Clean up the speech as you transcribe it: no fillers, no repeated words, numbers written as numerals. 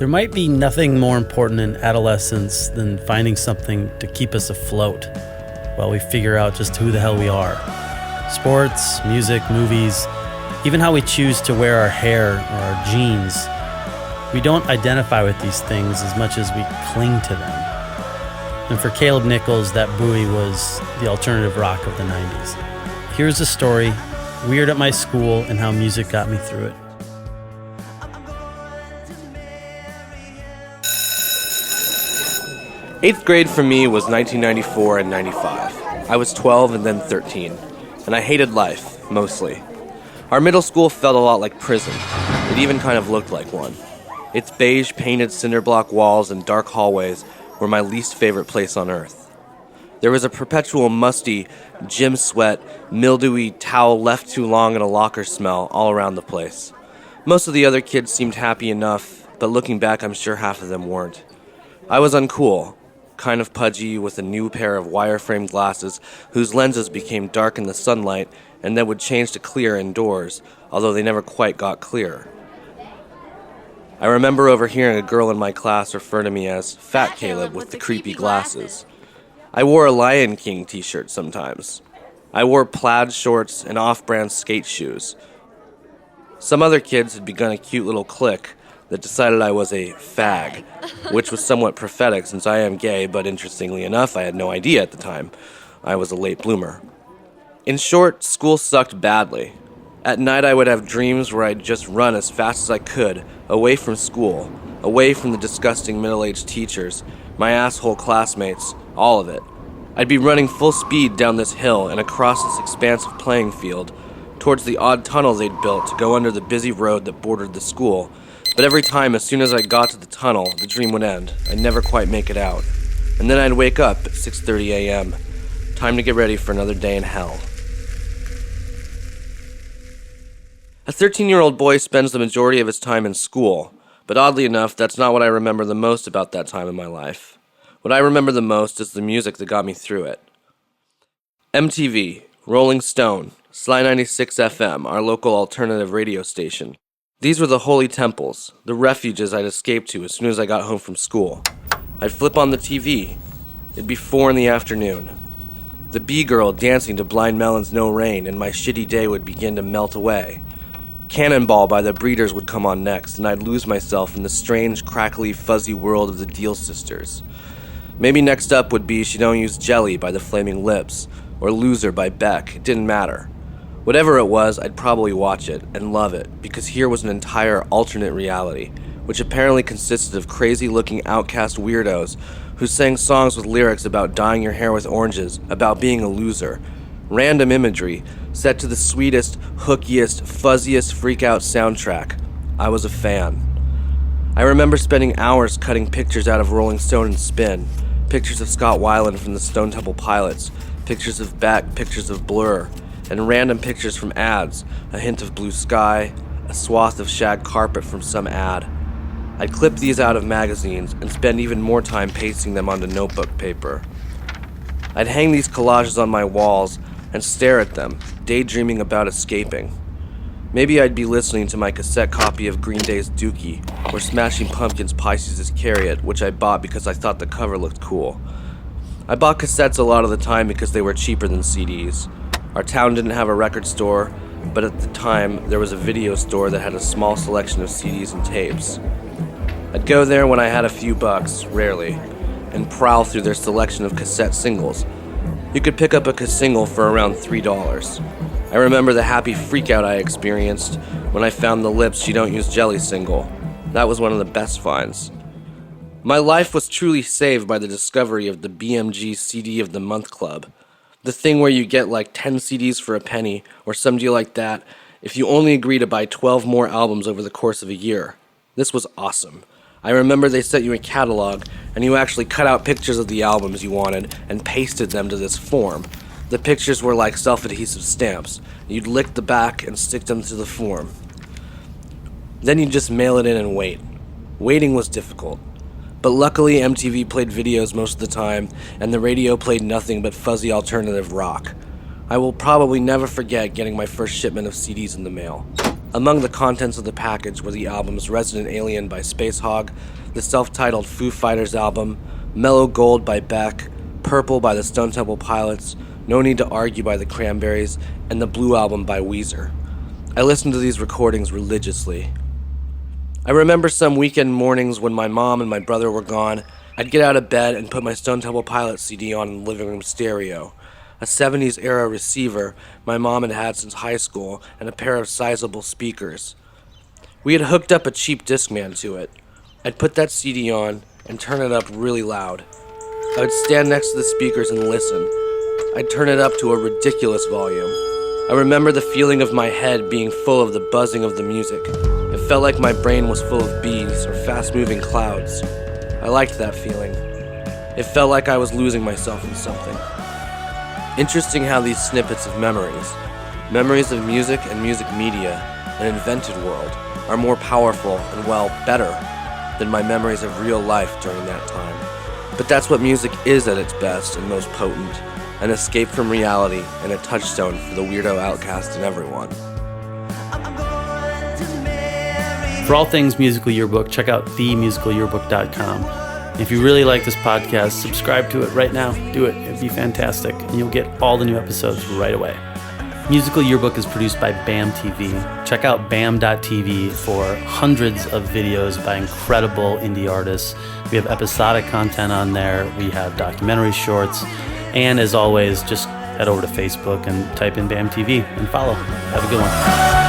There might be nothing more important in adolescence than finding something to keep us afloat while we figure out just who the hell we are. Sports, music, movies, even how we choose to wear our hair or our jeans. We don't identify with these things as much as we cling to them. And for Caleb Nichols, that buoy was the alternative rock of the 90s. Here's a story, weird at my school, and how music got me through it. Eighth grade for me was 1994 and 95. I was 12 and then 13, and I hated life, mostly. Our middle school felt a lot like prison. It even kind of looked like one. Its beige painted cinder block walls and dark hallways were my least favorite place on earth. There was a perpetual musty, gym sweat, mildewy towel left too long in a locker smell all around the place. Most of the other kids seemed happy enough, but looking back I'm sure half of them weren't. I was uncool. Kind of pudgy with a new pair of wire-framed glasses whose lenses became dark in the sunlight and then would change to clear indoors, although they never quite got clear. I remember overhearing a girl in my class refer to me as Fat Caleb with the creepy glasses. I wore a Lion King t-shirt sometimes. I wore plaid shorts and off-brand skate shoes. Some other kids had begun a cute little clique that decided I was a fag, which was somewhat prophetic since I am gay, but interestingly enough, I had no idea at the time. I was a late bloomer. In short, school sucked badly. At night I would have dreams where I'd just run as fast as I could, away from school, away from the disgusting middle-aged teachers, my asshole classmates, all of it. I'd be running full speed down this hill and across this expansive playing field, towards the odd tunnel they'd built to go under the busy road that bordered the school. But every time, as soon as I got to the tunnel, the dream would end. I'd never quite make it out. And then I'd wake up at 6:30 a.m. Time to get ready for another day in hell. A 13-year-old boy spends the majority of his time in school, but oddly enough, that's not what I remember the most about that time in my life. What I remember the most is the music that got me through it. MTV, Rolling Stone, Sly 96 FM, our local alternative radio station. These were the holy temples, the refuges I'd escape to as soon as I got home from school. I'd flip on the TV. It'd be 4 in the afternoon. The B-girl dancing to Blind Melon's No Rain, and my shitty day would begin to melt away. Cannonball by the Breeders would come on next, and I'd lose myself in the strange, crackly, fuzzy world of the Deal Sisters. Maybe next up would be She Don't Use Jelly by the Flaming Lips, or Loser by Beck. It didn't matter. Whatever it was, I'd probably watch it and love it, because here was an entire alternate reality, which apparently consisted of crazy-looking outcast weirdos who sang songs with lyrics about dyeing your hair with oranges, about being a loser. Random imagery, set to the sweetest, hookiest, fuzziest freak-out soundtrack. I was a fan. I remember spending hours cutting pictures out of Rolling Stone and Spin, pictures of Scott Weiland from the Stone Temple Pilots, pictures of Beck, pictures of Blur, and random pictures from ads, a hint of blue sky, a swath of shag carpet from some ad. I'd clip these out of magazines and spend even more time pasting them onto notebook paper. I'd hang these collages on my walls and stare at them, daydreaming about escaping. Maybe I'd be listening to my cassette copy of Green Day's Dookie, or Smashing Pumpkins' Pisces' Carrot, which I bought because I thought the cover looked cool. I bought cassettes a lot of the time because they were cheaper than CDs. Our town didn't have a record store, but at the time, there was a video store that had a small selection of CDs and tapes. I'd go there when I had a few bucks, rarely, and prowl through their selection of cassette singles. You could pick up a single for around $3. I remember the happy freakout I experienced when I found the Lips She Don't Use Jelly single. That was one of the best finds. My life was truly saved by the discovery of the BMG CD of the Month Club. The thing where you get like 10 CDs for a penny, or some deal like that, if you only agree to buy 12 more albums over the course of a year. This was awesome. I remember they sent you a catalog, and you actually cut out pictures of the albums you wanted and pasted them to this form. The pictures were like self-adhesive stamps. You'd lick the back and stick them to the form. Then you'd just mail it in and wait. Waiting was difficult. But luckily, MTV played videos most of the time, and the radio played nothing but fuzzy alternative rock. I will probably never forget getting my first shipment of CDs in the mail. Among the contents of the package were the albums Resident Alien by Space Hog, the self-titled Foo Fighters album, Mellow Gold by Beck, Purple by the Stone Temple Pilots, No Need to Argue by the Cranberries, and the Blue Album by Weezer. I listened to these recordings religiously. I remember some weekend mornings when my mom and my brother were gone, I'd get out of bed and put my Stone Temple Pilots CD on in the living room stereo, a 70s era receiver my mom had had since high school, and a pair of sizable speakers. We had hooked up a cheap Discman to it. I'd put that CD on and turn it up really loud. I would stand next to the speakers and listen. I'd turn it up to a ridiculous volume. I remember the feeling of my head being full of the buzzing of the music. It felt like my brain was full of bees or fast-moving clouds. I liked that feeling. It felt like I was losing myself in something. Interesting how these snippets of memories of music and music media, an invented world, are more powerful and, well, better than my memories of real life during that time. But that's what music is at its best and most potent, an escape from reality and a touchstone for the weirdo outcast in everyone. For all things Musical Yearbook, check out themusicalyearbook.com. If you really like this podcast, subscribe to it right now. Do it. It'd be fantastic. And you'll get all the new episodes right away. Musical Yearbook is produced by BAMM.TV. Check out BAMM.TV for hundreds of videos by incredible indie artists. We have episodic content on there. We have documentary shorts. And as always, just head over to Facebook and type in BAMM.TV and follow. Have a good one.